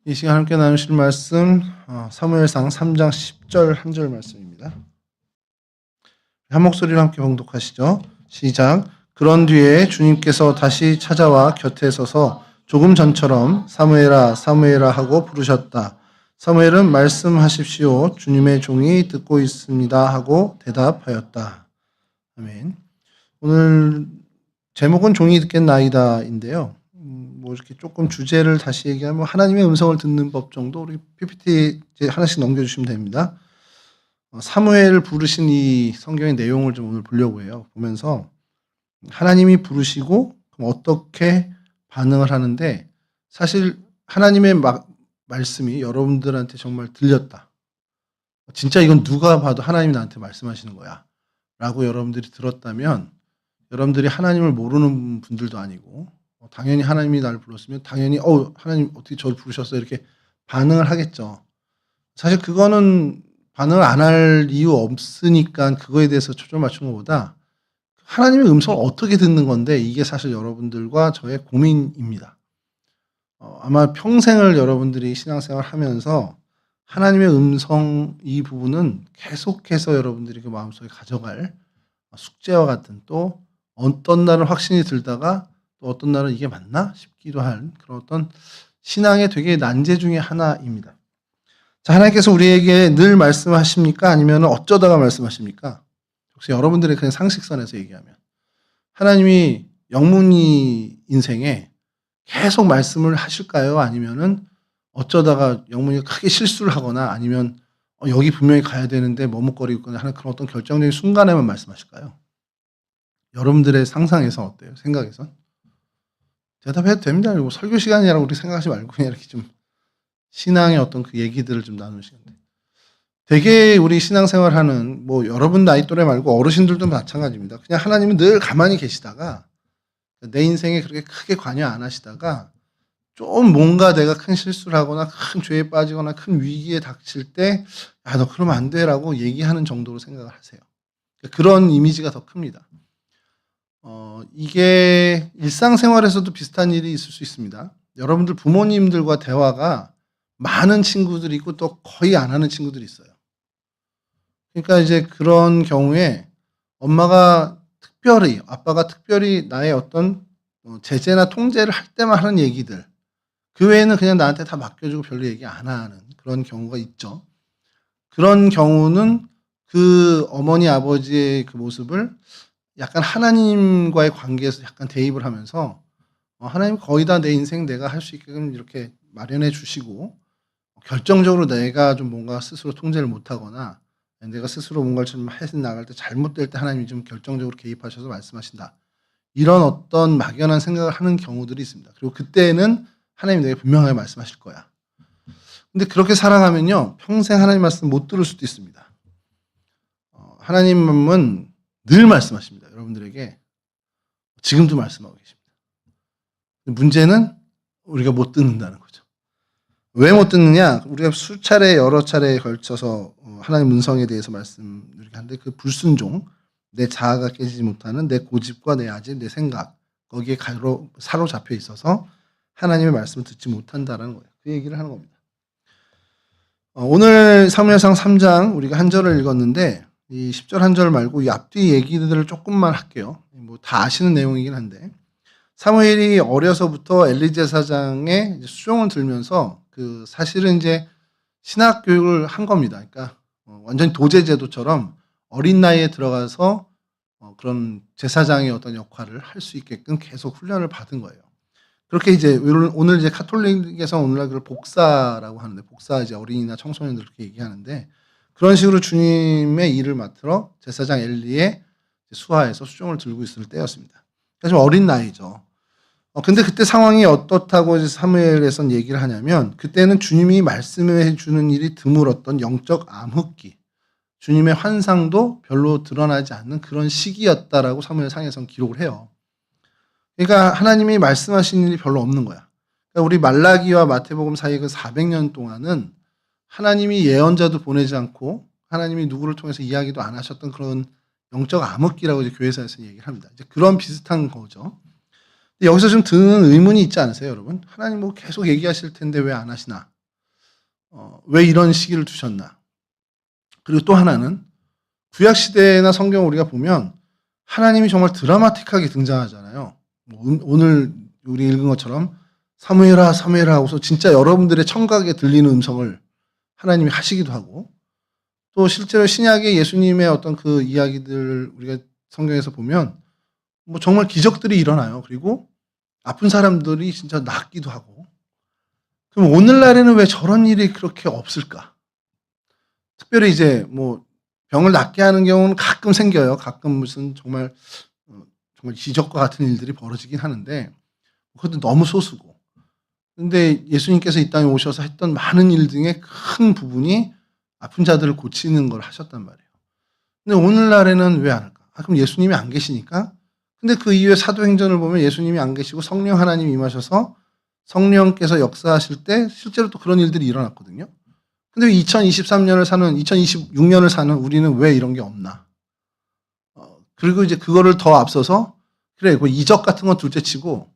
이 시간 함께 나누실 말씀 사무엘상 3장 10절 한 절 말씀입니다. 한 목소리로 함께 봉독하시죠. 시작. 그런 뒤에 주님께서 다시 찾아와 곁에 서서 조금 전처럼 사무엘아 사무엘아 하고 부르셨다. 사무엘은 말씀하십시오. 주님의 종이 듣고 있습니다 하고 대답하였다. 아멘. 오늘 제목은 종이 듣겠나이다인데요. 뭐 이렇게 조금 주제를 다시 얘기하면 하나님의 음성을 듣는 법 정도 우리 PPT 이제 하나씩 넘겨주시면 됩니다. 사무엘을 부르신 이 성경의 내용을 좀 오늘 보려고 해요. 보면서 하나님이 부르시고 그럼 어떻게 반응을 하는데 사실 하나님의 말씀이 여러분들한테 정말 들렸다. 진짜 이건 누가 봐도 하나님이 나한테 말씀하시는 거야. 라고 여러분들이 들었다면 여러분들이 하나님을 모르는 분들도 아니고 당연히 하나님이 나를 불렀으면 당연히 하나님 어떻게 저를 부르셨어요? 이렇게 반응을 하겠죠. 사실 그거는 반응을 안 할 이유 없으니까 그거에 대해서 초점 맞춘 것보다 하나님의 음성을 어떻게 듣는 건데 이게 사실 여러분들과 저의 고민입니다. 아마 평생을 여러분들이 신앙생활 하면서 하나님의 음성 이 부분은 계속해서 여러분들이 그 마음속에 가져갈 숙제와 같은 또 어떤 날은 확신이 들다가 또 어떤 날은 이게 맞나 싶기도 한 그런 어떤 신앙의 되게 난제 중에 하나입니다. 자, 하나님께서 우리에게 늘 말씀하십니까? 아니면 어쩌다가 말씀하십니까? 혹시 여러분들의 그냥 상식선에서 얘기하면 하나님이 영문이 인생에 계속 말씀을 하실까요? 아니면은 어쩌다가 영문이 크게 실수를 하거나 아니면 여기 분명히 가야 되는데 머뭇거리거나 하는 그런 어떤 결정적인 순간에만 말씀하실까요? 여러분들의 상상에서 어때요? 생각에선? 대답해도 됩니다. 뭐 설교 시간이라고 우리 생각하지 말고 그냥 이렇게 좀 신앙의 어떤 그 얘기들을 좀 나누시는데 되게 우리 신앙생활하는 뭐 여러분 나이 또래 말고 어르신들도 마찬가지입니다. 그냥 하나님은 늘 가만히 계시다가 내 인생에 그렇게 크게 관여 안 하시다가 좀 뭔가 내가 큰 실수를 하거나 큰 죄에 빠지거나 큰 위기에 닥칠 때 야, 너 그러면 안 돼라고 얘기하는 정도로 생각을 하세요. 그런 이미지가 더 큽니다. 이게 일상생활에서도 비슷한 일이 있을 수 있습니다. 여러분들 부모님들과 대화가 많은 친구들이 있고 또 거의 안 하는 친구들이 있어요. 그러니까 이제 그런 경우에 아빠가 특별히 나의 어떤 제재나 통제를 할 때만 하는 얘기들, 그 외에는 그냥 나한테 다 맡겨주고 별로 얘기 안 하는 그런 경우가 있죠. 그런 경우는 그 어머니, 아버지의 그 모습을 약간 하나님과의 관계에서 약간 대입을 하면서 하나님 거의 다 내 인생 내가 할 수 있게끔 이렇게 마련해 주시고 결정적으로 내가 좀 뭔가 스스로 통제를 못하거나 내가 스스로 뭔가를 좀 해서 나갈 때 잘못될 때 하나님이 좀 결정적으로 개입하셔서 말씀하신다. 이런 어떤 막연한 생각을 하는 경우들이 있습니다. 그리고 그때는 하나님이 내게 분명하게 말씀하실 거야. 근데 그렇게 살아가면요. 평생 하나님 말씀 못 들을 수도 있습니다. 하나님은 늘 말씀하십니다. 여러분들에게 지금도 말씀하고 계십니다. 문제는 우리가 못 듣는다는 거죠. 왜 못 듣느냐? 우리가 여러 차례에 걸쳐서 하나님 음성에 대해서 말씀을 하는데 그 불순종, 내 자아가 깨지지 못하는 내 고집과 내 아집, 내 생각 거기에 사로잡혀 있어서 하나님의 말씀을 듣지 못한다는 거예요. 그 얘기를 하는 겁니다. 오늘 사무엘상 3장 우리가 한 절을 읽었는데 이 10절 한 절 말고 이 앞뒤 얘기들을 조금만 할게요. 뭐 다 아시는 내용이긴 한데 사무엘이 어려서부터 엘리 제사장의 수종을 들면서 그 사실은 이제 신학 교육을 한 겁니다. 그러니까 완전히 도제 제도처럼 어린 나이에 들어가서 그런 제사장의 어떤 역할을 할 수 있게끔 계속 훈련을 받은 거예요. 그렇게 이제 오늘 이제 카톨릭에서 오늘날 그걸 복사라고 하는데 복사 이제 어린이나 청소년들 그렇게 얘기하는데 그런 식으로 주님의 일을 맡으러 제사장 엘리의 수하에서 수종을 들고 있을 때였습니다. 그래서 어린 나이죠. 근데 그때 상황이 어떻다고 사무엘에선 얘기를 하냐면 그때는 주님이 말씀해 주는 일이 드물었던 영적 암흑기, 주님의 환상도 별로 드러나지 않는 그런 시기였다라고 사무엘상에선 기록을 해요. 그러니까 하나님이 말씀하시는 일이 별로 없는 거야. 그러니까 우리 말라기와 마태복음 사이 그 400년 동안은 하나님이 예언자도 보내지 않고 하나님이 누구를 통해서 이야기도 안 하셨던 그런 영적 암흑기라고 이제 교회사에서 얘기를 합니다. 이제 그런 비슷한 거죠. 여기서 좀 드는 의문이 있지 않으세요, 여러분? 하나님 뭐 계속 얘기하실 텐데 왜 안 하시나? 왜 이런 시기를 두셨나? 그리고 또 하나는 구약 시대나 성경 우리가 보면 하나님이 정말 드라마틱하게 등장하잖아요. 오늘 우리 읽은 것처럼 사무엘아 사무엘아 하고서 진짜 여러분들의 청각에 들리는 음성을 하나님이 하시기도 하고, 또 실제로 신약의 예수님의 어떤 그 이야기들 우리가 성경에서 보면 뭐 정말 기적들이 일어나요. 그리고 아픈 사람들이 진짜 낫기도 하고. 그럼 오늘날에는 왜 저런 일이 그렇게 없을까? 특별히 이제 뭐 병을 낫게 하는 경우는 가끔 생겨요. 가끔 무슨 정말 정말 기적과 같은 일들이 벌어지긴 하는데 그것도 너무 소수고. 근데 예수님께서 이 땅에 오셔서 했던 많은 일 중에 큰 부분이 아픈 자들을 고치는 걸 하셨단 말이에요. 근데 오늘날에는 왜 안 할까? 그럼 예수님이 안 계시니까? 근데 그 이후에 사도행전을 보면 예수님이 안 계시고 성령 하나님이 임하셔서 성령께서 역사하실 때 실제로 또 그런 일들이 일어났거든요. 근데 2023년을 사는, 2026년을 사는 우리는 왜 이런 게 없나? 그리고 이제 그거를 더 앞서서, 그래, 그 이적 같은 건 둘째 치고,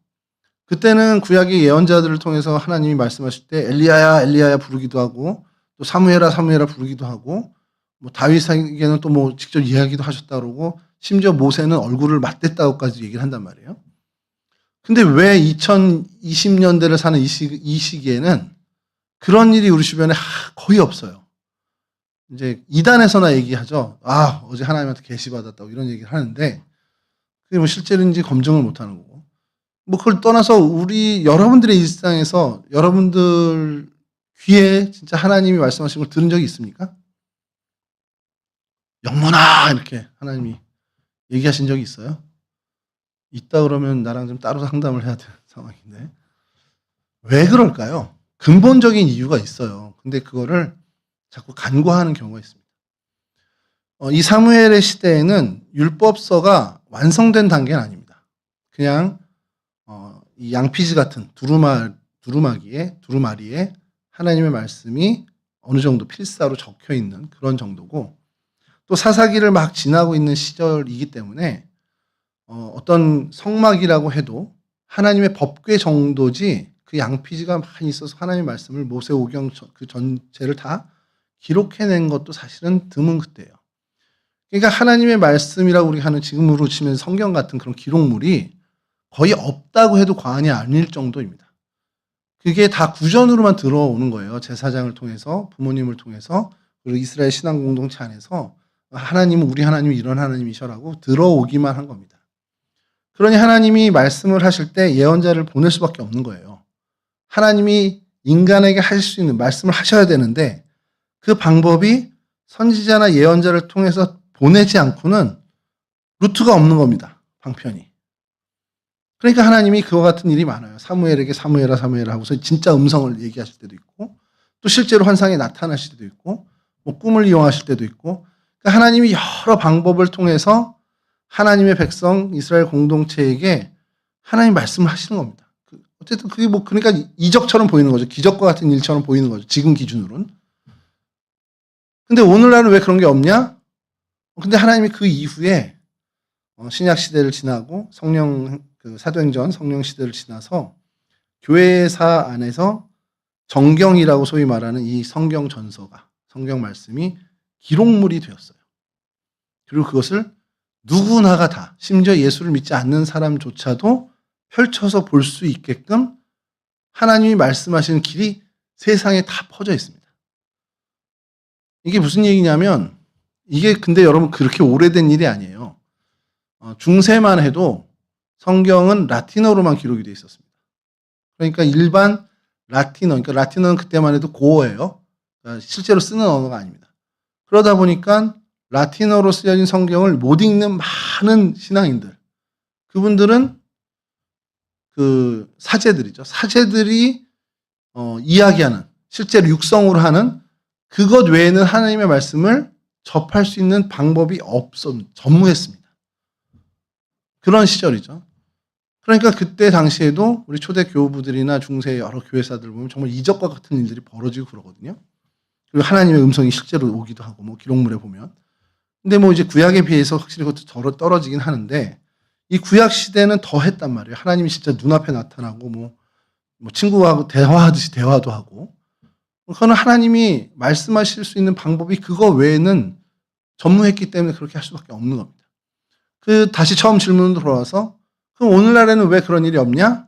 그때는 구약의 예언자들을 통해서 하나님이 말씀하실 때 엘리야야 엘리야야 부르기도 하고, 또 사무엘아 사무엘아 부르기도 하고, 뭐 다윗에게는 또 뭐 직접 이야기도 하셨다 그러고, 심지어 모세는 얼굴을 맞댔다고까지 얘기를 한단 말이에요. 근데 왜 2020년대를 사는 이 시기에는 그런 일이 우리 주변에 거의 없어요. 이제 이단에서나 얘기하죠. 아, 어제 하나님한테 계시 받았다고 이런 얘기를 하는데 그게 뭐 실제인지 검증을 못 하는 거고. 뭐 그걸 떠나서 우리 여러분들의 일상에서 여러분들 귀에 진짜 하나님이 말씀하신 걸 들은 적이 있습니까? 영문아 이렇게 하나님이 얘기하신 적이 있어요? 있다 그러면 나랑 좀 따로 상담을 해야 되는 상황인데. 왜 그럴까요? 근본적인 이유가 있어요. 근데 그거를 자꾸 간과하는 경우가 있습니다. 이 사무엘의 시대에는 율법서가 완성된 단계는 아닙니다. 그냥 이 양피지 같은 두루마리에 하나님의 말씀이 어느 정도 필사로 적혀 있는 그런 정도고, 또 사사기를 막 지나고 있는 시절이기 때문에 어떤 성막이라고 해도 하나님의 법궤 정도지 그 양피지가 많이 있어서 하나님의 말씀을 모세오경 그 전체를 다 기록해낸 것도 사실은 드문 그때예요. 그러니까 하나님의 말씀이라고 우리가 하는 지금으로 치면 성경 같은 그런 기록물이 거의 없다고 해도 과언이 아닐 정도입니다. 그게 다 구전으로만 들어오는 거예요. 제사장을 통해서, 부모님을 통해서, 그리고 이스라엘 신앙 공동체 안에서 하나님은 우리 하나님이 이런 하나님이셔라고 들어오기만 한 겁니다. 그러니 하나님이 말씀을 하실 때 예언자를 보낼 수밖에 없는 거예요. 하나님이 인간에게 하실 수 있는 말씀을 하셔야 되는데 그 방법이 선지자나 예언자를 통해서 보내지 않고는 루트가 없는 겁니다. 방편이. 그러니까 하나님이 그와 같은 일이 많아요. 사무엘에게 사무엘아 사무엘아 하고서 진짜 음성을 얘기하실 때도 있고, 또 실제로 환상에 나타나실 때도 있고, 뭐 꿈을 이용하실 때도 있고, 그러니까 하나님이 여러 방법을 통해서 하나님의 백성 이스라엘 공동체에게 하나님 말씀을 하시는 겁니다. 어쨌든 그게 뭐 그러니까 이적처럼 보이는 거죠. 기적과 같은 일처럼 보이는 거죠. 지금 기준으로는. 근데 오늘날은 왜 그런 게 없냐? 근데 하나님이 그 이후에 신약 시대를 지나고 사도행전 성령 시대를 지나서 교회사 안에서 정경이라고 소위 말하는 이 성경 전서가, 성경 말씀이 기록물이 되었어요. 그리고 그것을 누구나가 다, 심지어 예수를 믿지 않는 사람조차도 펼쳐서 볼 수 있게끔 하나님이 말씀하시는 길이 세상에 다 퍼져 있습니다. 이게 무슨 얘기냐면, 이게 근데 여러분 그렇게 오래된 일이 아니에요. 중세만 해도 성경은 라틴어로만 기록이 되어 있었습니다. 그러니까 일반 라틴어, 그러니까 라틴어는 그때만 해도 고어예요. 그러니까 실제로 쓰는 언어가 아닙니다. 그러다 보니까 라틴어로 쓰여진 성경을 못 읽는 많은 신앙인들, 그분들은 그 사제들이죠. 사제들이 이야기하는, 실제로 육성으로 하는 그것 외에는 하나님의 말씀을 접할 수 있는 방법이 전무했습니다. 그런 시절이죠. 그러니까 그때 당시에도 우리 초대 교우부들이나 중세 여러 교회사들 보면 정말 이적과 같은 일들이 벌어지고 그러거든요. 그리고 하나님의 음성이 실제로 오기도 하고, 뭐 기록물에 보면. 근데 뭐 이제 구약에 비해서 확실히 그것도 떨어지긴 하는데, 이 구약 시대는 더 했단 말이에요. 하나님이 진짜 눈앞에 나타나고, 뭐 친구하고 대화하듯이 대화도 하고. 그거는 하나님이 말씀하실 수 있는 방법이 그거 외에는 전무했기 때문에 그렇게 할 수밖에 없는 겁니다. 다시 처음 질문으로 돌아와서 그럼 오늘날에는 왜 그런 일이 없냐?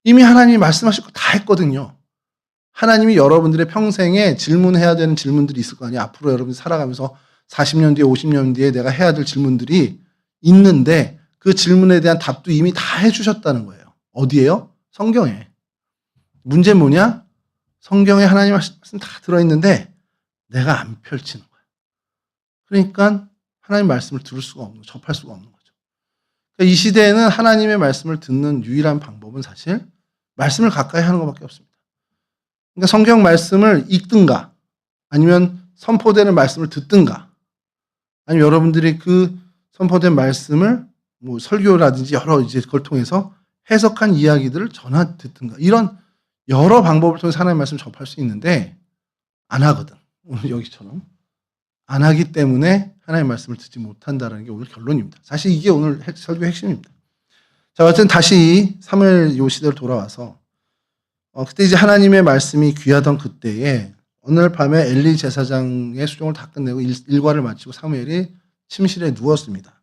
이미 하나님이 말씀하실 거 다 했거든요. 하나님이 여러분들의 평생에 질문해야 되는 질문들이 있을 거 아니에요. 앞으로 여러분이 살아가면서 40년 뒤에 50년 뒤에 내가 해야 될 질문들이 있는데 그 질문에 대한 답도 이미 다 해주셨다는 거예요. 어디에요? 성경에. 문제는 뭐냐? 성경에 하나님 말씀 다 들어있는데 내가 안 펼치는 거야. 그러니까 하나님 말씀을 들을 수가 없는, 접할 수가 없는 거죠. 그러니까 이 시대에는 하나님의 말씀을 듣는 유일한 방법은 사실 말씀을 가까이 하는 것밖에 없습니다. 그러니까 성경 말씀을 읽든가 아니면 선포되는 말씀을 듣든가 아니면 여러분들이 그 선포된 말씀을 뭐 설교라든지 여러 이제 그걸 통해서 해석한 이야기들을 전화 듣든가 이런 여러 방법을 통해서 하나님의 말씀을 접할 수 있는데 안 하거든. 오늘 여기처럼. 안 하기 때문에 하나님의 말씀을 듣지 못한다는 게 오늘 결론입니다. 사실 이게 오늘 설교의 핵심입니다. 자, 어쨌든 다시 사무엘 요 시대로 돌아와서 그때 이제 하나님의 말씀이 귀하던 그때에 오늘 밤에 엘리 제사장의 수종을 다 끝내고 일과를 마치고 사무엘이 침실에 누웠습니다.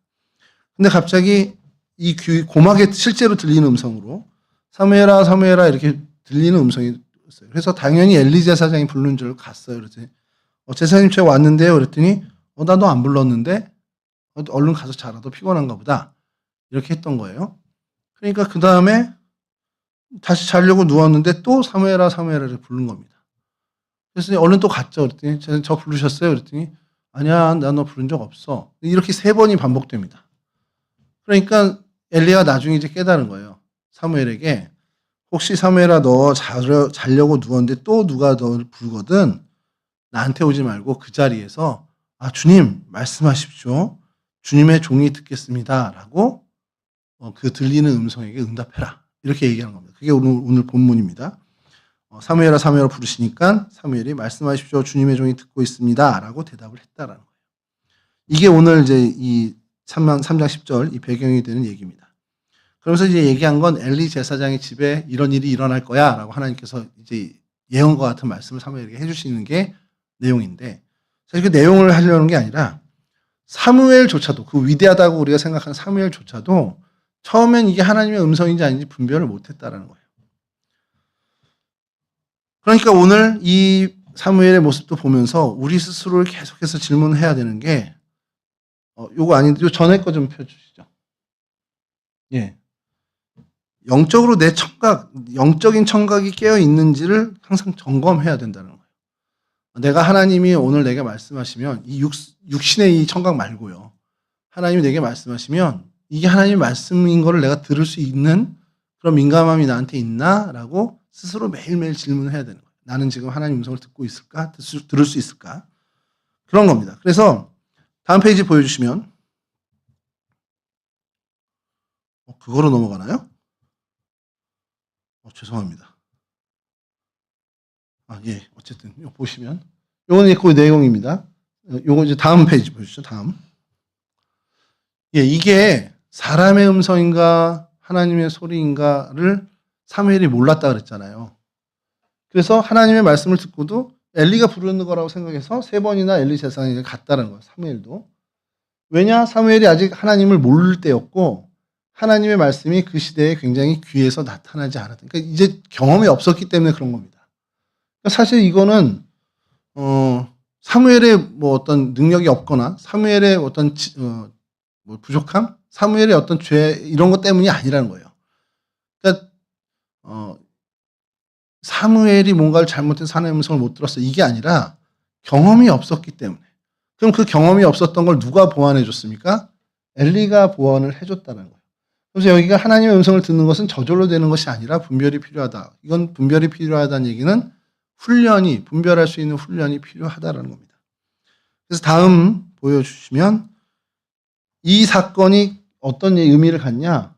근데 갑자기 이 고막에 실제로 들리는 음성으로 사무엘아 사무엘아 이렇게 들리는 음성이 있어요. 그래서 당연히 엘리 제사장이 부르는 줄 갔어요. 그랬더니 제사장님 제가 왔는데요. 그랬더니 나 너 안 불렀는데 얼른 가서 자라. 너 피곤한가 보다. 이렇게 했던 거예요. 그러니까 그 다음에 다시 자려고 누웠는데 또 사무엘아 사무엘아를 부른 겁니다. 그래서 얼른 또 갔죠. 그랬더니 저 부르셨어요? 그랬더니 아니야 나 너 부른 적 없어. 이렇게 3번이 반복됩니다. 그러니까 엘리가 나중에 이제 깨달은 거예요. 사무엘에게 혹시 사무엘아 너 자려고 누웠는데 또 누가 너를 부르거든 나한테 오지 말고 그 자리에서 주님 말씀하십시오. 주님의 종이 듣겠습니다. 라고 그 들리는 음성에게 응답해라. 이렇게 얘기하는 겁니다. 그게 오늘 본문입니다. 사무엘아 사무엘아 부르시니까 사무엘이 말씀하십시오. 주님의 종이 듣고 있습니다. 라고 대답을 했다라는 거예요. 이게 오늘 이제 이 3장 10절 이 배경이 되는 얘기입니다. 그러면서 이제 얘기한 건 엘리 제사장의 집에 이런 일이 일어날 거야 라고 하나님께서 이제 예언과 같은 말씀을 사무엘에게 해주시는 게 내용인데 사실 그 내용을 하려는 게 아니라 사무엘조차도 그 위대하다고 우리가 생각하는 사무엘조차도 처음엔 이게 하나님의 음성인지 아닌지 분별을 못했다라는 거예요. 그러니까 오늘 이 사무엘의 모습도 보면서 우리 스스로를 계속해서 질문해야 되는 게 요거 아닌데 요 전에 거 좀 펴주시죠. 예. 영적으로 내 청각, 영적인 청각이 깨어 있는지를 항상 점검해야 된다는 거예요. 내가 하나님이 오늘 내게 말씀하시면 이 육신의 이 청각 말고요. 하나님이 내게 말씀하시면 이게 하나님의 말씀인 거를 내가 들을 수 있는 그런 민감함이 나한테 있나? 라고 스스로 매일매일 질문을 해야 되는 거예요. 나는 지금 하나님 음성을 듣고 있을까? 들을 수 있을까? 그런 겁니다. 그래서 다음 페이지 보여주시면 그거로 넘어가나요? 죄송합니다. 예. 어쨌든, 이거 보시면. 요건 이제 그 내용입니다. 요거 이제 다음 페이지 보여주시죠. 다음. 예, 이게 사람의 음성인가, 하나님의 소리인가를 사무엘이 몰랐다 그랬잖아요. 그래서 하나님의 말씀을 듣고도 엘리가 부르는 거라고 생각해서 3번이나 엘리 제사장에게 갔다는 거예요. 사무엘도. 왜냐? 사무엘이 아직 하나님을 모를 때였고, 하나님의 말씀이 그 시대에 굉장히 귀해서 나타나지 않았다. 그러니까 이제 경험이 없었기 때문에 그런 겁니다. 그러니까 사실 이거는 사무엘의 뭐 어떤 능력이 없거나 사무엘의 어떤 뭐 부족함, 사무엘의 어떤 죄 이런 것 때문이 아니라는 거예요. 그러니까 사무엘이 뭔가를 잘못해서 하나님의 음성을 못 들었어 이게 아니라 경험이 없었기 때문에. 그럼 그 경험이 없었던 걸 누가 보완해 줬습니까? 엘리가 보완을 해줬다는 거예요. 그래서 여기가 하나님의 음성을 듣는 것은 저절로 되는 것이 아니라 분별이 필요하다. 이건 분별이 필요하다는 얘기는 분별할 수 있는 훈련이 필요하다라는 겁니다. 그래서 다음 보여주시면 이 사건이 어떤 의미를 갖냐?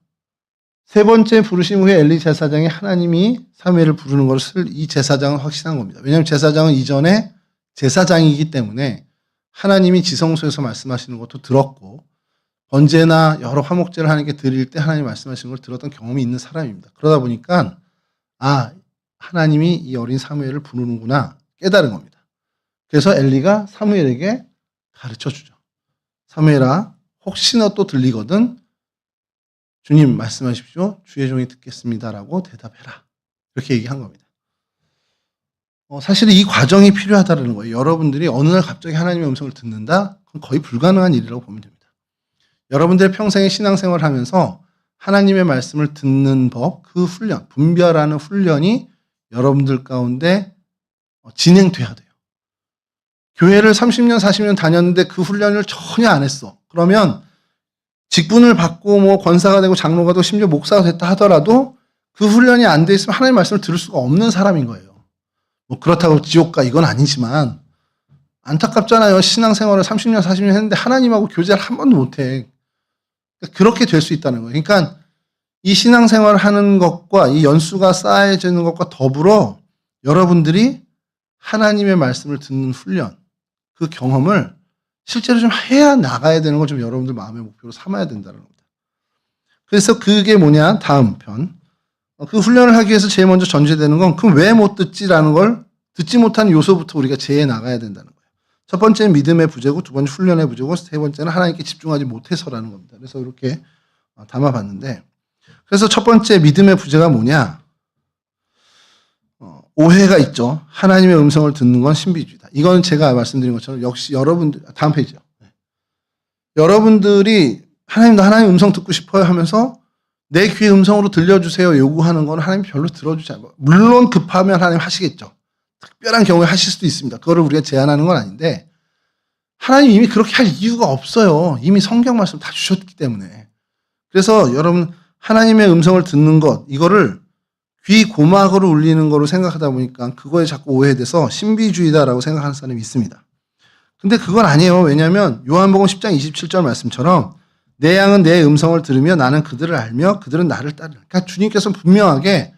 3번째 부르심 후에 엘리 제사장이 하나님이 사무엘을 부르는 것을 이 제사장은 확신한 겁니다. 왜냐하면 제사장은 이전에 제사장이기 때문에 하나님이 지성소에서 말씀하시는 것도 들었고 번제나 여러 화목제를 하나님께 드릴 때 하나님 말씀하시는 걸 들었던 경험이 있는 사람입니다. 그러다 보니까 하나님이 이 어린 사무엘을 부르는구나. 깨달은 겁니다. 그래서 엘리가 사무엘에게 가르쳐 주죠. 사무엘아, 혹시 너 또 들리거든 주님 말씀하십시오. 주의 종이 듣겠습니다라고 대답해라. 이렇게 얘기한 겁니다. 사실 이 과정이 필요하다는 거예요. 여러분들이 어느 날 갑자기 하나님의 음성을 듣는다? 그건 거의 불가능한 일이라고 보면 됩니다. 여러분들 평생의 신앙생활을 하면서 하나님의 말씀을 듣는 법, 그 훈련, 분별하는 훈련이 여러분들 가운데 진행돼야 돼요. 교회를 30년, 40년 다녔는데 그 훈련을 전혀 안 했어. 그러면 직분을 받고 뭐 권사가 되고 장로가 되고 심지어 목사가 됐다 하더라도 그 훈련이 안 돼 있으면 하나님의 말씀을 들을 수가 없는 사람인 거예요. 뭐 그렇다고 지옥 가 이건 아니지만 안타깝잖아요. 신앙생활을 30년, 40년 했는데 하나님하고 교제를 한 번도 못해. 그렇게 될 수 있다는 거예요. 그러니까 이 신앙생활을 하는 것과 이 연수가 쌓여지는 것과 더불어 여러분들이 하나님의 말씀을 듣는 훈련, 그 경험을 실제로 좀 해야 나가야 되는 걸 좀 여러분들 마음의 목표로 삼아야 된다는 겁니다. 그래서 그게 뭐냐? 다음 편. 그 훈련을 하기 위해서 제일 먼저 전제되는 건 그럼 왜 못 듣지라는 걸 듣지 못한 요소부터 우리가 제해 나가야 된다는 거예요. 첫 번째는 믿음의 부재고 두 번째 훈련의 부재고 세 번째는 하나님께 집중하지 못해서라는 겁니다. 그래서 이렇게 담아봤는데 그래서 첫 번째 믿음의 부재가 뭐냐? 오해가 있죠. 하나님의 음성을 듣는 건 신비주의다. 이건 제가 말씀드린 것처럼 역시 여러분들 다음 페이지요. 여러분들이 하나님 음성 듣고 싶어요 하면서 내 귀의 음성으로 들려주세요 요구하는 건 하나님 별로 들어주지 않아요. 물론 급하면 하나님 하시겠죠. 특별한 경우에 하실 수도 있습니다. 그거를 우리가 제한하는 건 아닌데 하나님 이미 그렇게 할 이유가 없어요. 이미 성경 말씀 다 주셨기 때문에. 그래서 여러분 하나님의 음성을 듣는 것 이거를 귀 고막으로 울리는 거로 생각하다 보니까 그거에 자꾸 오해돼서 신비주의다라고 생각하는 사람이 있습니다. 근데 그건 아니에요. 왜냐하면 요한복음 10장 27절 말씀처럼 내 양은 내 음성을 들으며 나는 그들을 알며 그들은 나를 따르라. 그러니까 주님께서는 분명하게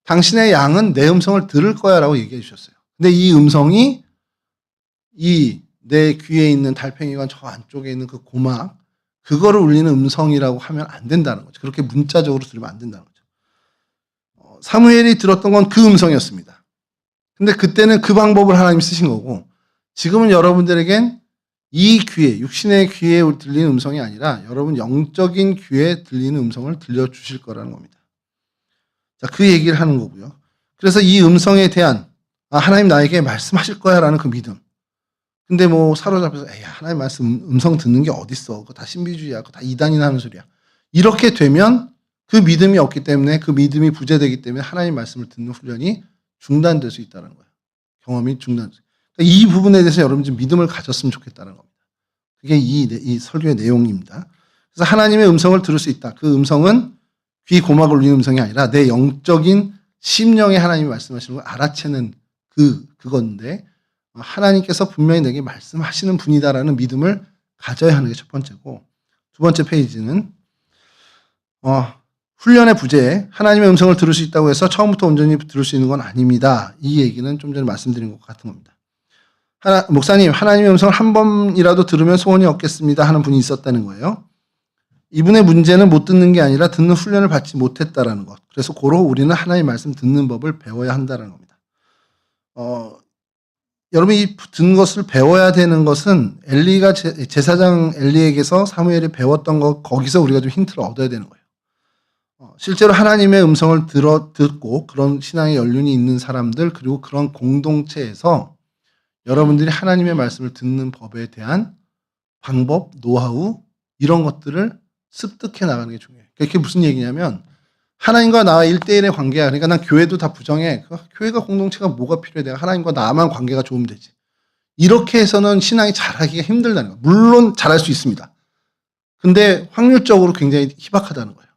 당신의 양은 내 음성을 들을 거야 라고 얘기해 주셨어요. 근데 이 음성이 이 내 귀에 있는 달팽이관 저 안쪽에 있는 그 고막 그거를 울리는 음성이라고 하면 안 된다는 거죠. 그렇게 문자적으로 들으면 안 된다는 거죠. 사무엘이 들었던 건 그 음성이었습니다. 근데 그때는 그 방법을 하나님이 쓰신 거고 지금은 여러분들에겐 이 귀에 육신의 귀에 들리는 음성이 아니라 여러분 영적인 귀에 들리는 음성을 들려주실 거라는 겁니다. 자, 그 얘기를 하는 거고요. 그래서 이 음성에 대한 하나님 나에게 말씀하실 거야 라는 그 믿음. 근데 뭐 사로잡혀서 에야 하나님 말씀 음성 듣는 게 어딨어. 그거 다 신비주의야. 그거 다 이단이나 하는 소리야. 이렇게 되면 그 믿음이 없기 때문에 그 믿음이 부재되기 때문에 하나님 말씀을 듣는 훈련이 중단될 수 있다는 거예요. 경험이 중단될 수 있어요. 그러니까 이 부분에 대해서 여러분 좀 믿음을 가졌으면 좋겠다는 겁니다. 그게 이 설교의 내용입니다. 그래서 하나님의 음성을 들을 수 있다. 그 음성은 귀 고막을 울리는 음성이 아니라 내 영적인 심령에 하나님이 말씀하시는 걸 알아채는 그건데 하나님께서 분명히 내게 말씀하시는 분이다라는 믿음을 가져야 하는 게 첫 번째고 두 번째 페이지는 훈련의 부재, 하나님의 음성을 들을 수 있다고 해서 처음부터 온전히 들을 수 있는 건 아닙니다. 이 얘기는 좀 전에 말씀드린 것 같은 겁니다. 목사님, 하나님의 음성을 한 번이라도 들으면 소원이 없겠습니다 하는 분이 있었다는 거예요. 이분의 문제는 못 듣는 게 아니라 듣는 훈련을 받지 못했다라는 것. 그래서 고로 우리는 하나님의 말씀 듣는 법을 배워야 한다는 겁니다. 여러분 이 듣는 것을 배워야 되는 것은 엘리가 제사장 엘리에게서 사무엘이 배웠던 것 거기서 우리가 좀 힌트를 얻어야 되는 거예요. 실제로 하나님의 음성을 듣고 그런 신앙의 연륜이 있는 사람들 그리고 그런 공동체에서 여러분들이 하나님의 말씀을 듣는 법에 대한 방법, 노하우 이런 것들을 습득해 나가는 게 중요해요. 그게 무슨 얘기냐면 하나님과 나와 1대1의 관계야. 그러니까 난 교회도 다 부정해. 교회가 공동체가 뭐가 필요해. 내가 하나님과 나만 관계가 좋으면 되지. 이렇게 해서는 신앙이 잘하기가 힘들다는 거예요. 물론 잘할 수 있습니다. 근데 확률적으로 굉장히 희박하다는 거예요.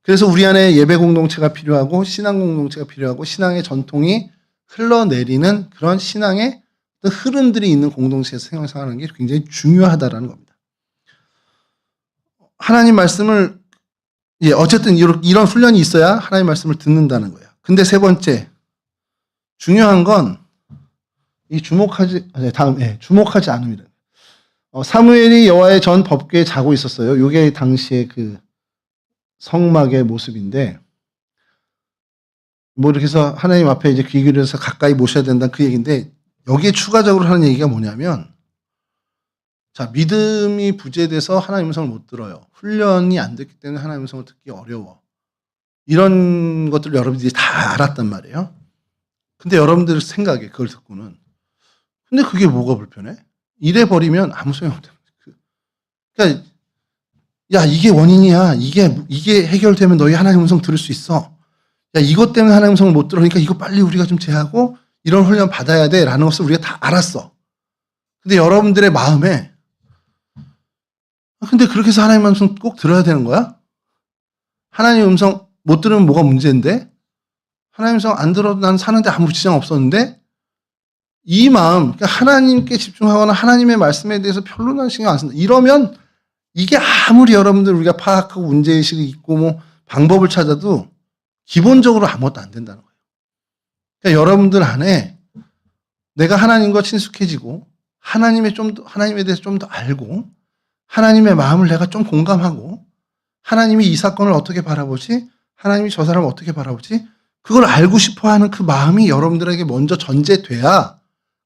그래서 우리 안에 예배 공동체가 필요하고 신앙 공동체가 필요하고 신앙의 전통이 흘러내리는 그런 신앙의 흐름들이 있는 공동체에서 생활하는 게 굉장히 중요하다라는 겁니다. 하나님 말씀을 어쨌든 이런 훈련이 있어야 하나님 말씀을 듣는다는 거예요. 근데 세 번째 중요한 건 이 주목하지 않음이다. 사무엘이 여호와의 전 법궤에 자고 있었어요. 이게 당시의 그 성막의 모습인데 뭐 이렇게 해서 하나님 앞에 이제 귀 기울여서 가까이 모셔야 된다 그 얘기인데 여기에 추가적으로 하는 얘기가 뭐냐면, 자, 믿음이 부재돼서 하나님 음성을 못 들어요. 훈련이 안 됐기 때문에 하나님 음성을 듣기 어려워. 이런 것들을 여러분들이 다 알았단 말이에요. 근데 여러분들 생각에 그걸 듣고는, 근데 그게 뭐가 불편해? 이래 버리면 아무 소용없다. 그러니까 야, 이게 원인이야. 이게 해결되면 너희 하나님 음성 들을 수 있어. 야, 이것 때문에 하나님 음성을 못 들으니까 이거 빨리 우리가 좀 제하고 이런 훈련 받아야 돼. 라는 것을 우리가 다 알았어. 근데 여러분들의 마음에, 근데 그렇게 해서 하나님 음성 꼭 들어야 되는 거야? 하나님 음성 못 들으면 뭐가 문제인데? 하나님 음성 안 들어도 나는 사는데 아무 지장 없었는데? 이 마음, 그러니까 하나님께 집중하거나 하나님의 말씀에 대해서 별로 난 신경 안 쓴다. 이러면 이게 아무리 여러분들 우리가 파악하고 문제의식이 있고 뭐 방법을 찾아도 기본적으로 아무것도 안 된다는 거예요. 그러니까 여러분들 안에 내가 하나님과 친숙해지고 하나님에 대해서 좀 더 알고 하나님의 마음을 내가 좀 공감하고 하나님이 이 사건을 어떻게 바라보지? 하나님이 저 사람을 어떻게 바라보지? 그걸 알고 싶어 하는 그 마음이 여러분들에게 먼저 전제돼야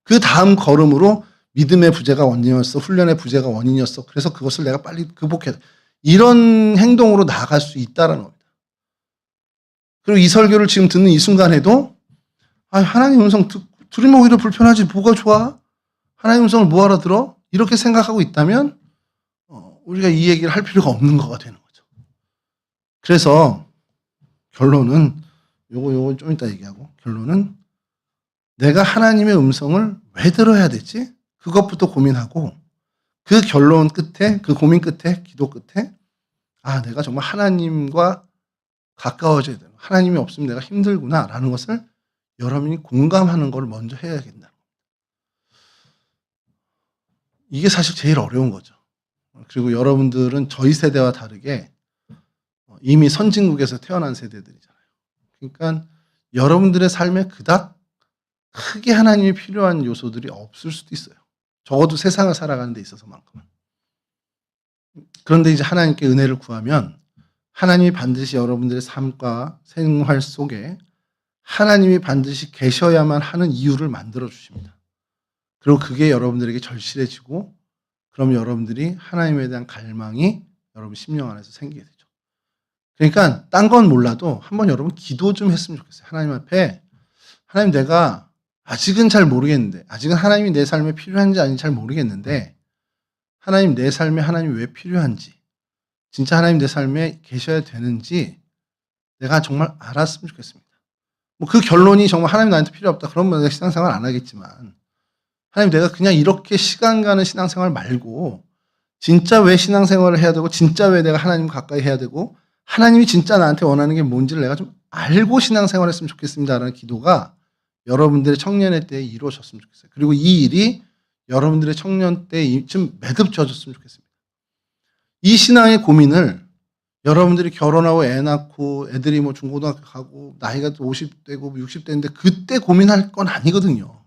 그 다음 걸음으로 믿음의 부재가 원인이었어. 훈련의 부재가 원인이었어. 그래서 그것을 내가 빨리 극복해야 돼. 이런 행동으로 나아갈 수 있다는 겁니다. 그리고 이 설교를 지금 듣는 이 순간에도 하나님 음성 들으면 오히려 불편하지 뭐가 좋아? 하나님 음성을 뭐하러 들어? 이렇게 생각하고 있다면 우리가 이 얘기를 할 필요가 없는 거가 되는 거죠. 그래서 결론은 요거 좀 이따 얘기하고 결론은 내가 하나님의 음성을 왜 들어야 되지? 그것부터 고민하고 그 결론 끝에 그 고민 끝에 기도 끝에 내가 정말 하나님과 가까워져야 되는 하나님이 없으면 내가 힘들구나 라는 것을 여러분이 공감하는 걸 먼저 해야겠다. 이게 사실 제일 어려운 거죠. 그리고 여러분들은 저희 세대와 다르게 이미 선진국에서 태어난 세대들이잖아요. 그러니까 여러분들의 삶에 그닥 크게 하나님이 필요한 요소들이 없을 수도 있어요. 적어도 세상을 살아가는 데 있어서만큼은. 그런데 이제 하나님께 은혜를 구하면 하나님이 반드시 여러분들의 삶과 생활 속에 하나님이 반드시 계셔야만 하는 이유를 만들어 주십니다. 그리고 그게 여러분들에게 절실해지고 그럼 여러분들이 하나님에 대한 갈망이 여러분 심령 안에서 생기게 되죠. 그러니까 딴 건 몰라도 한번 여러분 기도 좀 했으면 좋겠어요. 하나님 앞에 하나님 내가 아직은 잘 모르겠는데 아직은 하나님이 내 삶에 필요한지 아닌지 잘 모르겠는데 하나님 내 삶에 하나님이 왜 필요한지 진짜 하나님 내 삶에 계셔야 되는지 내가 정말 알았으면 좋겠습니다. 뭐 그 결론이 정말 하나님 나한테 필요 없다. 그러면 내가 신앙생활 안 하겠지만 하나님 내가 그냥 이렇게 시간 가는 신앙생활 말고 진짜 왜 신앙생활을 해야 되고 진짜 왜 내가 하나님 가까이 해야 되고 하나님이 진짜 나한테 원하는 게 뭔지를 내가 좀 알고 신앙생활 했으면 좋겠습니다라는 기도가 여러분들의 청년의 때에 이루어졌으면 좋겠어요. 그리고 이 일이 여러분들의 청년 때에 좀 매듭져졌으면 좋겠습니다. 이 신앙의 고민을 여러분들이 결혼하고 애 낳고 애들이 뭐 중고등학교 가고 나이가 50대고 60대인데 그때 고민할 건 아니거든요.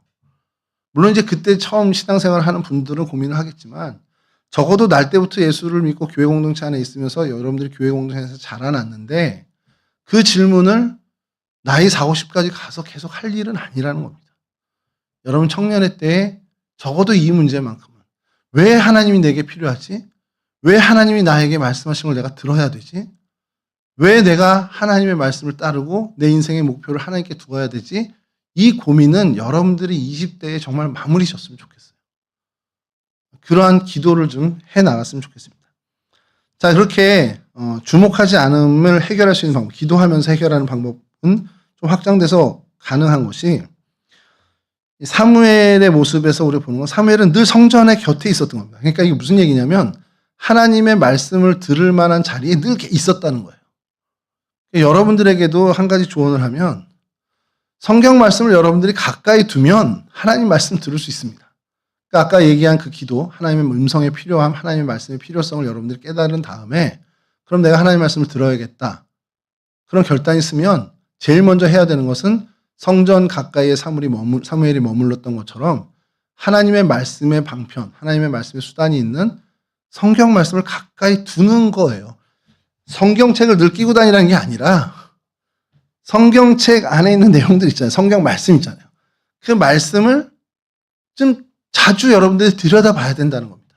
물론 이제 그때 처음 신앙생활을 하는 분들은 고민을 하겠지만 적어도 날 때부터 예수를 믿고 교회 공동체 안에 있으면서 여러분들이 교회 공동체에서 자라났는데 그 질문을 나이 40, 50까지 가서 계속 할 일은 아니라는 겁니다. 여러분 청년의 때에 적어도 이 문제만큼은 왜 하나님이 내게 필요하지? 왜 하나님이 나에게 말씀하신 걸 내가 들어야 되지? 왜 내가 하나님의 말씀을 따르고 내 인생의 목표를 하나님께 두어야 되지? 이 고민은 여러분들이 20대에 정말 마무리셨으면 좋겠어요. 그러한 기도를 좀 해나갔으면 좋겠습니다. 자, 그렇게 주목하지 않음을 해결할 수 있는 방법, 기도하면서 해결하는 방법은 좀 확장돼서 가능한 것이 사무엘의 모습에서 우리가 보는 건 사무엘은 늘 성전의 곁에 있었던 겁니다. 그러니까 이게 무슨 얘기냐면 하나님의 말씀을 들을 만한 자리에 늘 있었다는 거예요. 여러분들에게도 한 가지 조언을 하면 성경 말씀을 여러분들이 가까이 두면 하나님 말씀 들을 수 있습니다. 그러니까 아까 얘기한 그 기도, 하나님의 음성의 필요함, 하나님의 말씀의 필요성을 여러분들이 깨달은 다음에 그럼 내가 하나님의 말씀을 들어야겠다. 그런 결단이 있으면 제일 먼저 해야 되는 것은 성전 가까이에 사무엘이 머물렀던 것처럼 하나님의 말씀의 방편, 하나님의 말씀의 수단이 있는 성경 말씀을 가까이 두는 거예요. 성경책을 늘 끼고 다니라는 게 아니라 성경책 안에 있는 내용들 있잖아요. 성경 말씀 있잖아요. 그 말씀을 좀 자주 여러분들이 들여다봐야 된다는 겁니다.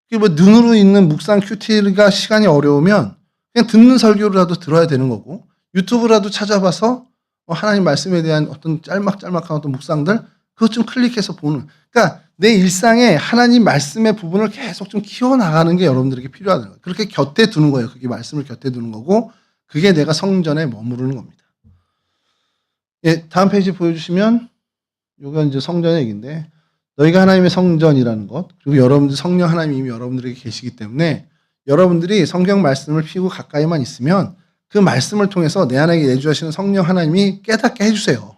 이게 뭐 눈으로 읽는 묵상 큐티가 시간이 어려우면 그냥 듣는 설교라도 들어야 되는 거고, 유튜브라도 찾아봐서 하나님 말씀에 대한 어떤 짤막짤막한 어떤 묵상들 그것 좀 클릭해서 보는, 그러니까 내 일상에 하나님 말씀의 부분을 계속 좀 키워나가는 게 여러분들에게 필요하다는 거예요. 그렇게 곁에 두는 거예요. 그게 말씀을 곁에 두는 거고, 그게 내가 성전에 머무르는 겁니다. 예, 다음 페이지 보여주시면 이건 이제 성전의 얘기인데, 너희가 하나님의 성전이라는 것, 그리고 여러분들 성령 하나님이 이미 여러분들에게 계시기 때문에 여러분들이 성경 말씀을 피우고 가까이만 있으면 그 말씀을 통해서 내 안에 내주하시는 성령 하나님이 깨닫게 해주세요.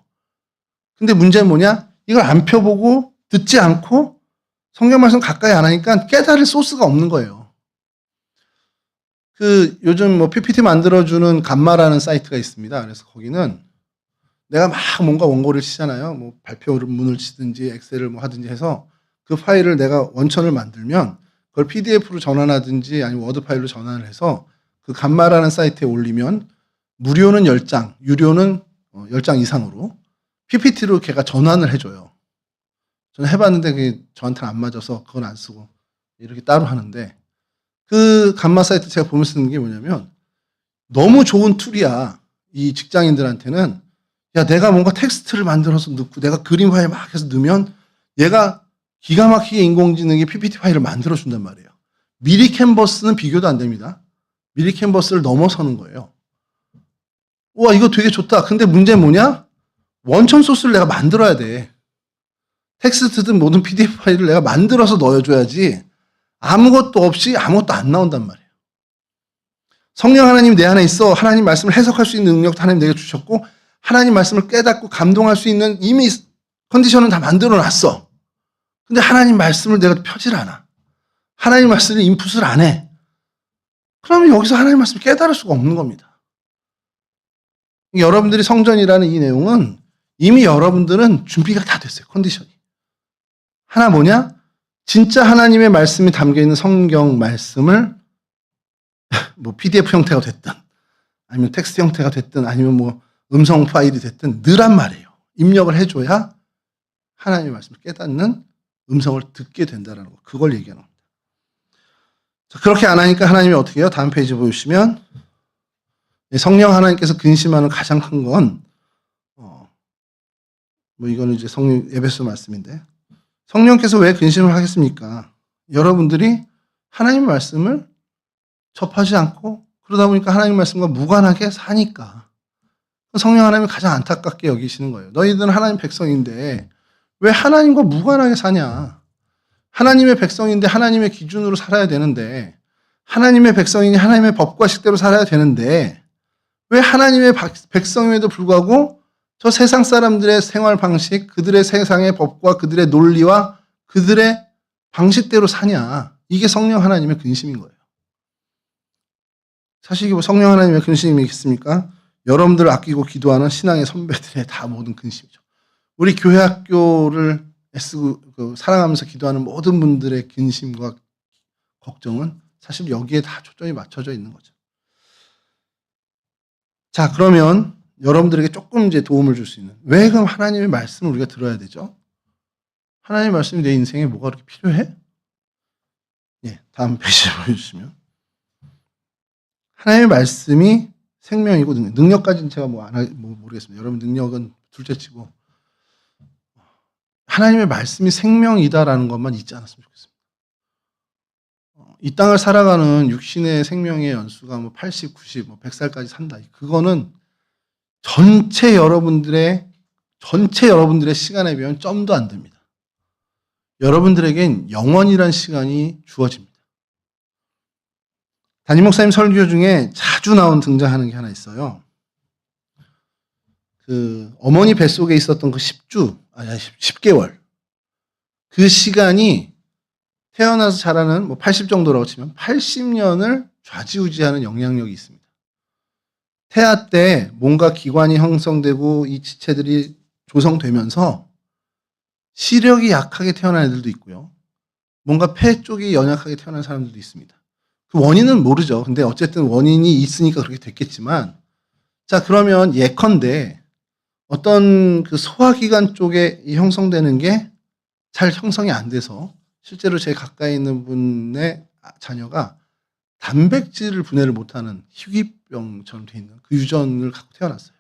근데 문제는 뭐냐? 이걸 안 펴보고 듣지 않고 성경 말씀 가까이 안 하니까 깨달을 소스가 없는 거예요. 그 요즘 뭐 PPT 만들어주는 감마라는 사이트가 있습니다. 그래서 거기는 내가 막 뭔가 원고를 치잖아요. 뭐 발표문을 치든지 엑셀을 뭐 하든지 해서 그 파일을 내가 원천을 만들면 그걸 PDF로 전환하든지 아니면 워드 파일로 전환을 해서 그 감마라는 사이트에 올리면 무료는 10장, 유료는 10장 이상으로 PPT로 걔가 전환을 해줘요. 저는 해봤는데 그게 저한테는 안 맞아서 그건 안 쓰고 이렇게 따로 하는데, 그 감마 사이트 제가 보면 쓰는 게 뭐냐면 너무 좋은 툴이야. 이 직장인들한테는 야, 내가 뭔가 텍스트를 만들어서 넣고 내가 그림 파일 막 해서 넣으면 얘가 기가 막히게 인공지능이 PPT 파일을 만들어준단 말이에요. 미리 캔버스는 비교도 안 됩니다. 미리 캔버스를 넘어서는 거예요. 우와, 이거 되게 좋다. 근데 문제는 뭐냐? 원천 소스를 내가 만들어야 돼. 텍스트든 모든 PDF 파일을 내가 만들어서 넣어줘야지 아무것도 없이 아무것도 안 나온단 말이에요. 성령 하나님이 내 안에 있어. 하나님 말씀을 해석할 수 있는 능력도 하나님 내게 주셨고, 하나님 말씀을 깨닫고 감동할 수 있는 이미 컨디션은 다 만들어 놨어. 근데 하나님 말씀을 내가 펴질 않아. 하나님 말씀을 인풋을 안 해. 그러면 여기서 하나님 말씀을 깨달을 수가 없는 겁니다. 여러분들이 성전이라는 이 내용은 이미 여러분들은 준비가 다 됐어요. 컨디션이. 하나 뭐냐? 진짜 하나님의 말씀이 담겨있는 성경 말씀을 뭐 PDF 형태가 됐든 아니면 텍스트 형태가 됐든 아니면 뭐 음성 파일이 됐든 넣으란 말이에요. 입력을 해줘야 하나님의 말씀을 깨닫는 음성을 듣게 된다는 거. 그걸 얘기하는 겁니다. 자, 그렇게 안 하니까 하나님이 어떻게 해요? 다음 페이지 보시면 성령 하나님께서 근심하는 가장 큰 건 뭐 이거는 이제 성령 에베소 말씀인데, 성령께서 왜 근심을 하겠습니까? 여러분들이 하나님의 말씀을 접하지 않고 그러다 보니까 하나님의 말씀과 무관하게 사니까 성령 하나님이 가장 안타깝게 여기시는 거예요. 너희들은 하나님 백성인데 왜 하나님과 무관하게 사냐? 하나님의 백성인데 하나님의 기준으로 살아야 되는데, 하나님의 백성이니 하나님의 법과 식대로 살아야 되는데, 왜 하나님의 백성임에도 불구하고 저 세상 사람들의 생활 방식, 그들의 세상의 법과 그들의 논리와 그들의 방식대로 사냐? 이게 성령 하나님의 근심인 거예요. 사실 이게 뭐 성령 하나님의 근심이겠습니까? 여러분들을 아끼고 기도하는 신앙의 선배들의 다 모든 근심이죠. 우리 교회 학교를 애쓰고 사랑하면서 기도하는 모든 분들의 근심과 걱정은 사실 여기에 다 초점이 맞춰져 있는 거죠. 자, 그러면 여러분들에게 조금 이제 도움을 줄 수 있는, 왜 그럼 하나님의 말씀을 우리가 들어야 되죠? 하나님의 말씀이 내 인생에 뭐가 그렇게 필요해? 예, 다음 페이지 보여주시면 하나님의 말씀이 생명이고 능력까지는 제가 모르겠습니다. 여러분 능력은 둘째치고 하나님의 말씀이 생명이다라는 것만 잊지 않았으면 좋겠습니다. 이 땅을 살아가는 육신의 생명의 연수가 뭐 80, 90, 100살까지 산다. 그거는 전체 여러분들의 시간에 비하면 점도 안 됩니다. 여러분들에겐 영원이란 시간이 주어집니다. 담임 목사님 설교 중에 자주 등장하는 게 하나 있어요. 그 어머니 뱃속에 있었던 그 10개월. 그 시간이 태어나서 자라는 80 정도라고 치면 80년을 좌지우지하는 영향력이 있습니다. 태아 때 뭔가 기관이 형성되고 이 지체들이 조성되면서 시력이 약하게 태어난 애들도 있고요. 뭔가 폐 쪽이 연약하게 태어난 사람들도 있습니다. 그 원인은 모르죠. 근데 어쨌든 원인이 있으니까 그렇게 됐겠지만, 자, 그러면 예컨대 어떤 그 소화기관 쪽에 이 형성되는 게 잘 형성이 안 돼서 실제로 제 가까이 있는 분의 자녀가 단백질을 분해를 못하는 희귀병처럼 돼 있는 그 유전을 갖고 태어났어요.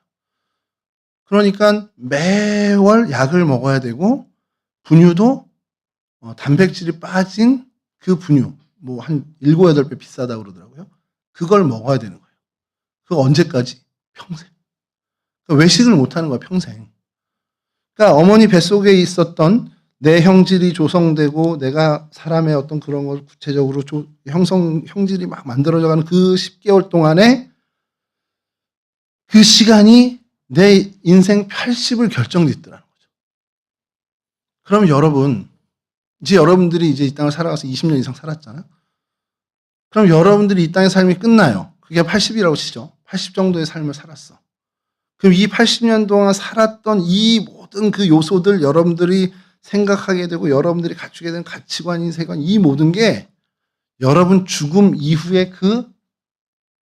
그러니까 매월 약을 먹어야 되고 분유도 단백질이 빠진 그 분유 뭐 한 7-8배 비싸다고 그러더라고요. 그걸 먹어야 되는 거예요. 그거 언제까지? 평생. 그러니까 외식을 못 하는 거야, 평생. 그러니까 어머니 뱃속에 있었던 내 형질이 조성되고 내가 사람의 어떤 그런 걸 구체적으로 형질이 막 만들어져가는 그 10개월 동안에 그 시간이 내 인생 80을 결정짓더라는 거죠. 그럼 여러분, 이제 여러분들이 이제 이 땅을 살아가서 20년 이상 살았잖아요. 그럼 여러분들이 이 땅의 삶이 끝나요. 그게 80이라고 치죠. 80 정도의 삶을 살았어. 그럼 이 80년 동안 살았던 이 모든 그 요소들 여러분들이 생각하게 되고 여러분들이 갖추게 된 가치관, 인생관 이 모든 게 여러분 죽음 이후의 그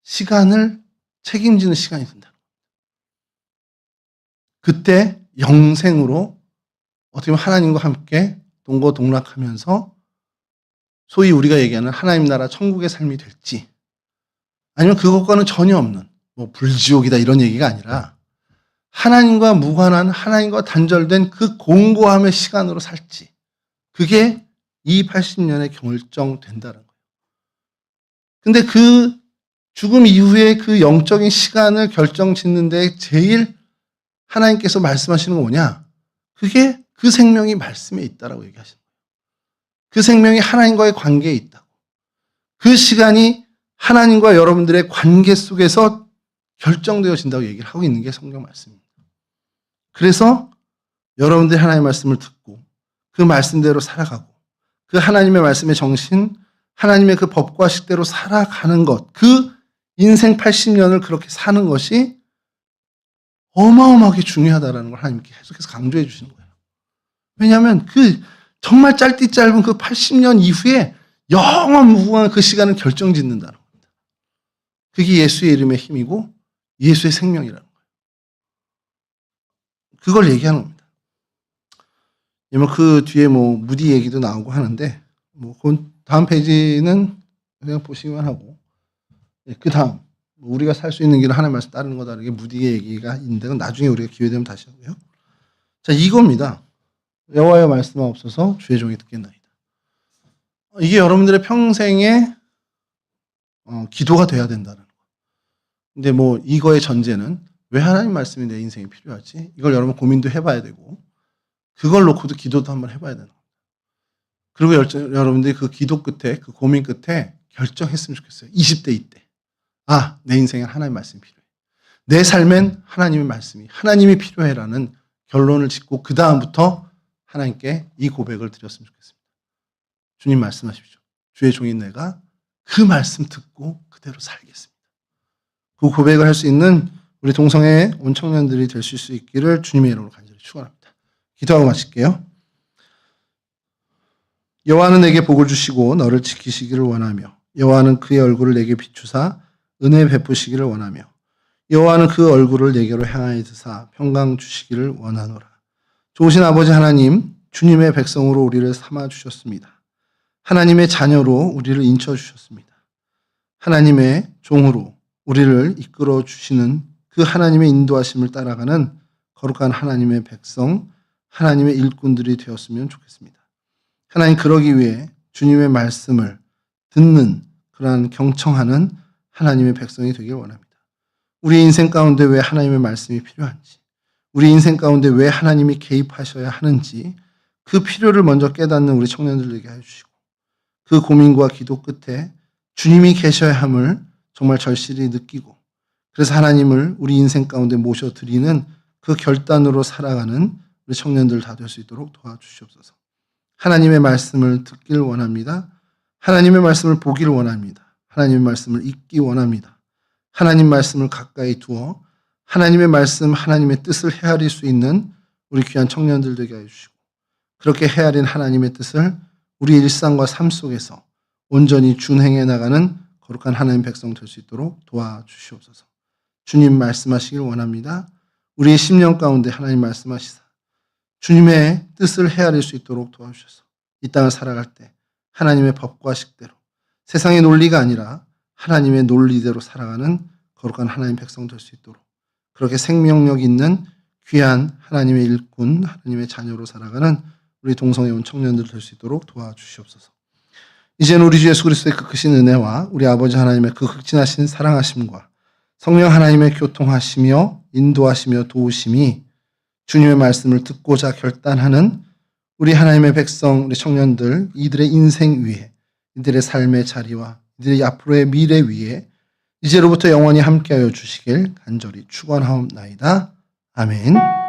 시간을 책임지는 시간이 된다. 그때 영생으로 어떻게 보면 하나님과 함께 동거동락하면서 소위 우리가 얘기하는 하나님 나라 천국의 삶이 될지 아니면 그것과는 전혀 없는 뭐 불지옥이다 이런 얘기가 아니라 하나님과 무관한 하나님과 단절된 그 공고함의 시간으로 살지 그게 이 80년에 결정된다는 거예요. 근데 그 죽음 이후에 그 영적인 시간을 결정짓는 데 제일 하나님께서 말씀하시는 거 뭐냐? 그게 그 생명이 말씀에 있다라고 얘기하시는 거예요. 그 생명이 하나님과의 관계에 있다고. 그 시간이 하나님과 여러분들의 관계 속에서 결정되어진다고 얘기를 하고 있는 게 성경 말씀입니다. 그래서 여러분들이 하나님의 말씀을 듣고 그 말씀대로 살아가고 그 하나님의 말씀의 정신, 하나님의 그 법과 식대로 살아가는 것, 그 인생 80년을 그렇게 사는 것이 어마어마하게 중요하다는 걸 하나님께 계속해서 강조해 주시는 거예요. 왜냐하면 그 정말 짧은 그 80년 이후에 영원 무궁한 그 시간을 결정짓는다는 겁니다. 그게 예수의 이름의 힘이고 예수의 생명이라는 거예요. 그걸 얘기하는 겁니다. 그 뒤에 뭐 무디 얘기도 나오고 하는데 그 다음 페이지는 그냥 보시기만 하고 그 다음 우리가 살 수 있는 길은 하나님의 말씀 따르는 거다. 이게 무디의 얘기가 있는데 나중에 우리가 기회 되면 다시 하고요. 자, 이겁니다. 여호와의 말씀하옵소서 주의 종이 듣겠나이다. 이게 여러분들의 평생의 기도가 돼야 된다는 거. 근데 이거의 전제는 왜 하나님 말씀이 내 인생에 필요하지? 이걸 여러분 고민도 해봐야 되고 그걸 놓고도 기도도 한번 해봐야 되는 겁니다. 그리고 여러분들이 그 기도 끝에 그 고민 끝에 결정했으면 좋겠어요. 20대 이때. 내 인생엔 하나님의 말씀이 필요해. 내 삶엔 하나님의 말씀이 하나님이 필요해라는 결론을 짓고 그 다음부터 하나님께 이 고백을 드렸으면 좋겠습니다. 주님 말씀하십시오. 주의 종인 내가 그 말씀 듣고 그대로 살겠습니다. 그 고백을 할 수 있는 우리 동성애 온 청년들이 될 수 있기를 주님의 이름으로 간절히 축원합니다. 기도하고 마칠게요. 여호와는 내게 복을 주시고 너를 지키시기를 원하며 여호와는 그의 얼굴을 내게 비추사 은혜 베푸시기를 원하며 여호와는 그 얼굴을 내게로 향하여 드사 평강 주시기를 원하노라. 좋으신 아버지 하나님, 주님의 백성으로 우리를 삼아 주셨습니다. 하나님의 자녀로 우리를 인쳐 주셨습니다. 하나님의 종으로 우리를 이끌어 주시는 그 하나님의 인도하심을 따라가는 거룩한 하나님의 백성, 하나님의 일꾼들이 되었으면 좋겠습니다. 하나님, 그러기 위해 주님의 말씀을 듣는 그러한 경청하는 하나님의 백성이 되길 원합니다. 우리 인생 가운데 왜 하나님의 말씀이 필요한지, 우리 인생 가운데 왜 하나님이 개입하셔야 하는지 그 필요를 먼저 깨닫는 우리 청년들에게 해주시고 그 고민과 기도 끝에 주님이 계셔야 함을 정말 절실히 느끼고 그래서 하나님을 우리 인생 가운데 모셔드리는 그 결단으로 살아가는 우리 청년들 다 될 수 있도록 도와주시옵소서. 하나님의 말씀을 듣길 원합니다. 하나님의 말씀을 보기를 원합니다. 하나님의 말씀을 읽기 원합니다. 하나님 말씀을 가까이 두어 하나님의 말씀, 하나님의 뜻을 헤아릴 수 있는 우리 귀한 청년들 되게 해주시고 그렇게 헤아린 하나님의 뜻을 우리 일상과 삶 속에서 온전히 준행해 나가는 거룩한 하나님 백성 될 수 있도록 도와주시옵소서. 주님 말씀하시길 원합니다. 우리의 심령 가운데 하나님 말씀하시사 주님의 뜻을 헤아릴 수 있도록 도와주셔서 이 땅을 살아갈 때 하나님의 법과 식대로 세상의 논리가 아니라 하나님의 논리대로 살아가는 거룩한 하나님 백성 될 수 있도록 그렇게 생명력 있는 귀한 하나님의 일꾼, 하나님의 자녀로 살아가는 우리 동성애 온 청년들 될 수 있도록 도와주시옵소서. 이제는 우리 주 예수 그리스도의 그 크신 은혜와 우리 아버지 하나님의 그 극진하신 사랑하심과 성령 하나님의 교통하시며 인도하시며 도우심이 주님의 말씀을 듣고자 결단하는 우리 하나님의 백성, 우리 청년들, 이들의 인생 위에, 이들의 삶의 자리와 이들의 앞으로의 미래 위에 이제로부터 영원히 함께하여 주시길 간절히 축원하옵나이다. 아멘.